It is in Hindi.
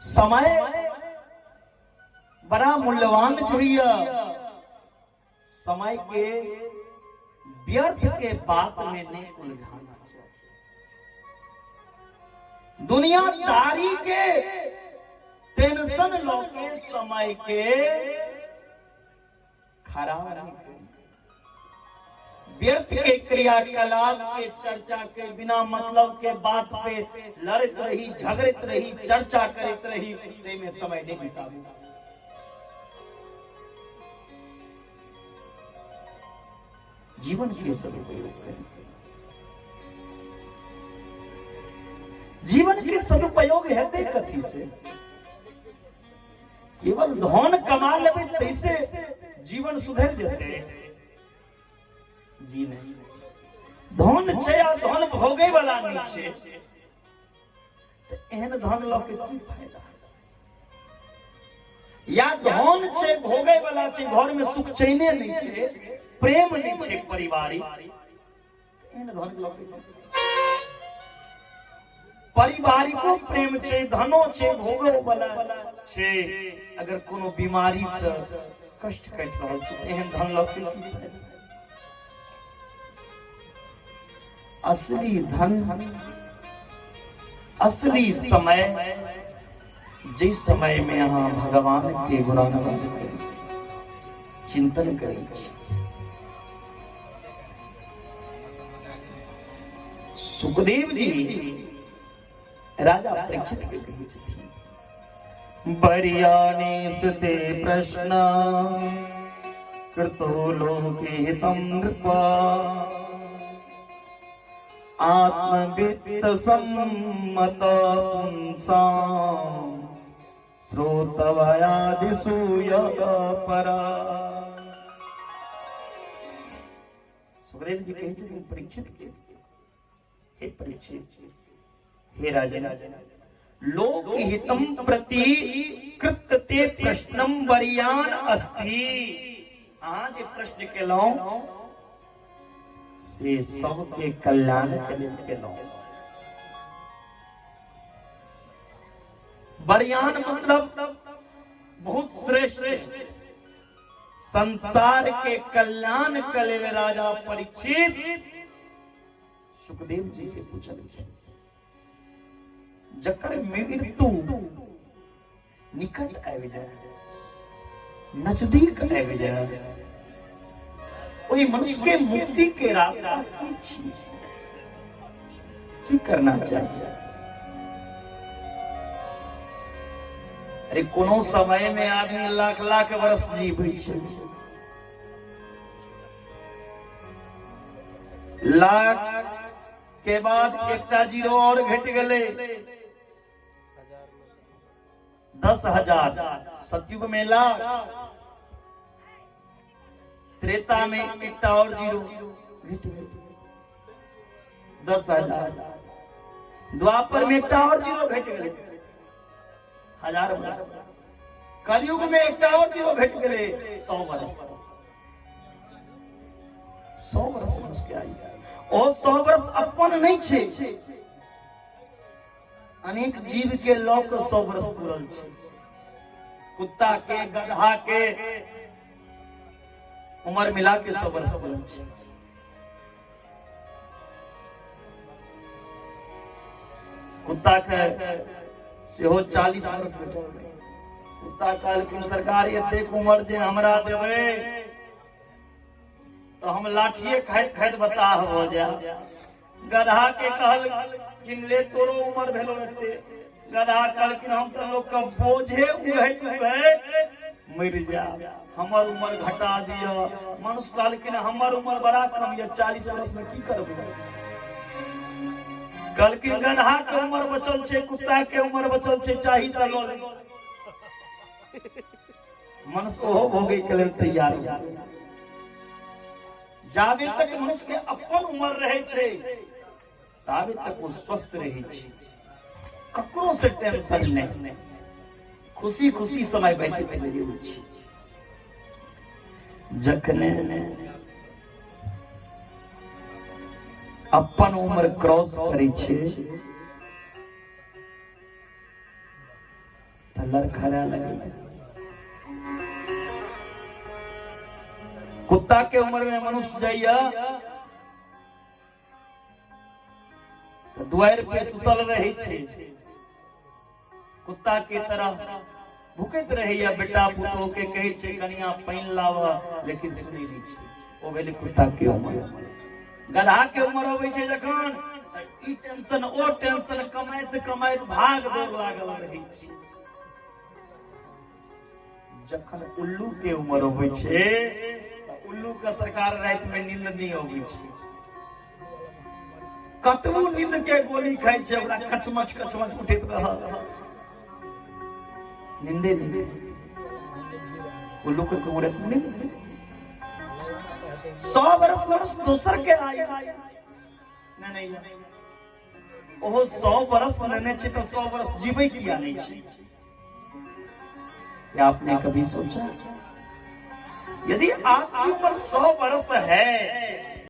समय बड़ा मूल्यवान चाहिए। समय के व्यर्थ के बात में नहीं उलझाना चाहिए। दुनियादारी के टेंशन लो के समय के खराब व्यर्थ के क्रियाकलाप के चर्चा के बिना मतलब के बात पे लड़त रही, झगड़त रही, चर्चा करत रही, ते में समय नहीं बिताबू। जीवन के सदुपयोग करें। जीवन के सदुपयोग हेते कथी से? केवल धन कमा लेबे तैसे जीवन सुधर जते जी नहीं। धन छे आ धन भोगे वाला नहीं छे तो एहन धन लो के की फायदा? या धन छे भोगे वाला छे, घर में सुख चैने नहीं छे, प्रेम नहीं छे परिवारिक, एहन धन लो के परिवारिको प्रेम छे, धनो छे, भोगो वाला छे, अगर कोनो बीमारी से कष्ट कट रहल छे एहन धन लो के की फायदा? असली धन, असली समय जिस समय में यहाँ भगवान के गुणानुवाद करें, चिंतन करें। सुखदेव जी राजा परीक्षित के कही थी, बरियानी सुते प्रश्न कृतो लोके हितं नृपा आत्मवित्त सम्मत पुंसां श्रोतवयादिसूय परा। सुखदेव जी कहे थे परीक्षित के, हे परीक्षित, हे राजन, लोक हितम प्रति कृत्यते प्रश्नम वरियान अस्ति। आज प्रश्न केलौ से सबके कल्याण के लिए केलौ। वरियान मतलब बहुत श्रेष्ठ, संसार के कल्याण के लिए राजा परीक्षित सुखदेव जी से पूछल, जकर मृत्यु निकट आबि जाए, नजदीक आबि जाए, वही मनुष्य के मुक्ति के रास्ता की करना चाहिए? अरे कोनो समय में आदमी लाख लाख वर्ष जीवै छै, लाख के बाद एकटा जीरो और घट गेले, 10,000। सतयुग में लाख, त्रेता में एकटा और जीरो घट गेले, 10,000। द्वापर में एकटा और जीरो घट गेले, 1000 वर्ष। कलयुग में एकटा और जीरो घट गेले, 100 वर्ष। 100 वर्ष मुश्किल आई। ओ 100 वर्ष अपन नहीं छे, अनेक जीव के लोक 100 वर्ष पूरल छे। कुत्ता के, गधा के उम्र मिला के 100 वर्ष पूरल छे। कुत्ता के सेहो 40 वर्ष भेटल। कुत्ता कहलखिन सरकार एतेक उम्र जे हमरा देबै तो हम लाठिए खाइत खाइत बताह हो जा। गधा के कहलखिन ले तोरो उम्र भेलो एते। गधा कहलखिन हम तो लोग का बोझे उहैत मर जा, हमर उम्र घटा दिया। मनुष्य कहलखिन हमर उम्र बड़ा कम ये, 40 वर्ष में की करबै? कहलखिन गधा के उम्र बचल छे, कुत्ता के उम्र बचल छे, चाही त लो ले। मनुष्य ओहो भोगे के लेल तैयार। जाबे तक मनुष्य के अपन उम्र रहे छे ताबे तक वो स्वस्थ रहे छे, ककरो से टेंशन नहीं, खुशी खुशी समय व्यतीत करै छी। जखने अपन उम्र क्रॉस करे छे लड़खड़ा लगे। कुत्ता के उम्र में मनुष्य जाइया तो द्वार पे सुतल रही छे, कुत्ता के तरह भूकत रहिया बेटा पुतो के कहे छे कनिया पानी लावा, लेकिन सुनी नहीं छे। ओ भेले कुत्ता के उम्र। गधा के उम्र होवे छे जखन ई टेंशन ओ टेंशन कमाइत कमाइत भाग दौड़ लागल रही छे। जखन उल्लू के उम्र होवे छे त उल्लू का सरकार रात में नींद नहीं होवे छे। कतबो नींद के गोली खाई छे ओकरा कचमच उठैत रहल, नींदे नहीं। उल्लू के उम्र नींद 100 वर्ष दूसर के आए नहीं ओहो 100 वर्ष लेने छे तो 100 वर्ष जीवे किया नहीं छे। क्या आपने कभी सोचा यदि आपकी उम्र 100 वर्ष है